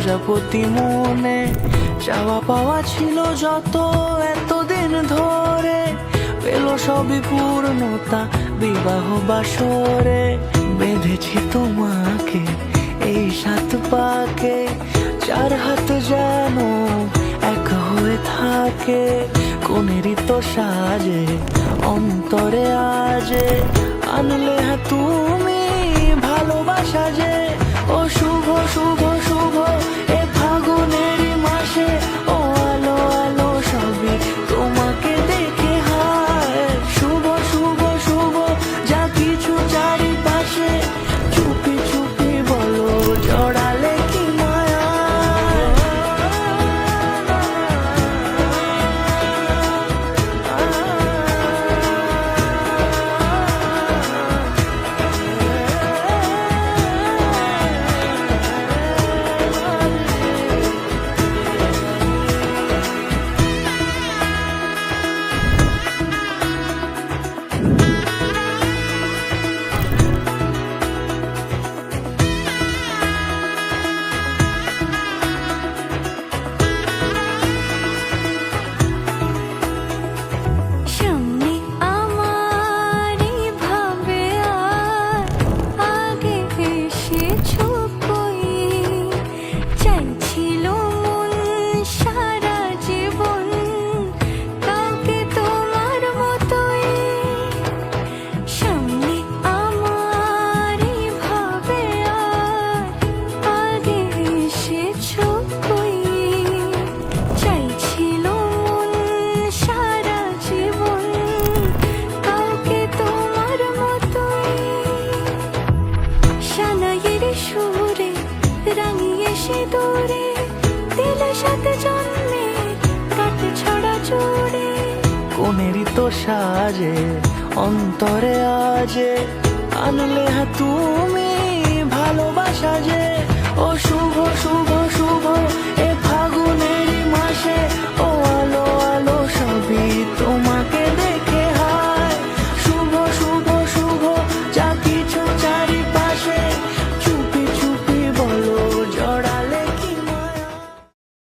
প্রজাপতি মনে চাওয়া পাওয়া ছিল যত এতদিন ধরে, পেল সবই পূর্ণতা বিবাহ বাসরে। বেঁধেছি তোমাকে এই 7 পাকে, 4 হাত যেন এক হয়ে থাকে। কোনেরই তো সাজে অন্তরে আজে, আনলে হ্যাঁ তুমি ভালোবাসা যে। ও শুভ শুভ শুভ এ ফাগুনেরই মাসে, ও আলো আলো সবই তোমাকে দেখে হায়। শুভ শুভ শুভ যা কিছু চারিপাশে, চুপি চুপি বলো জড়ালে কি মায়া। দূরে দিলের সাথে জন্মে কাটে ছড়া জুড়ে। কোনেরই তো সাজে অন্তরে আজে, আনলে হ্যাঁ তুমি ভালোবাসা যে। ও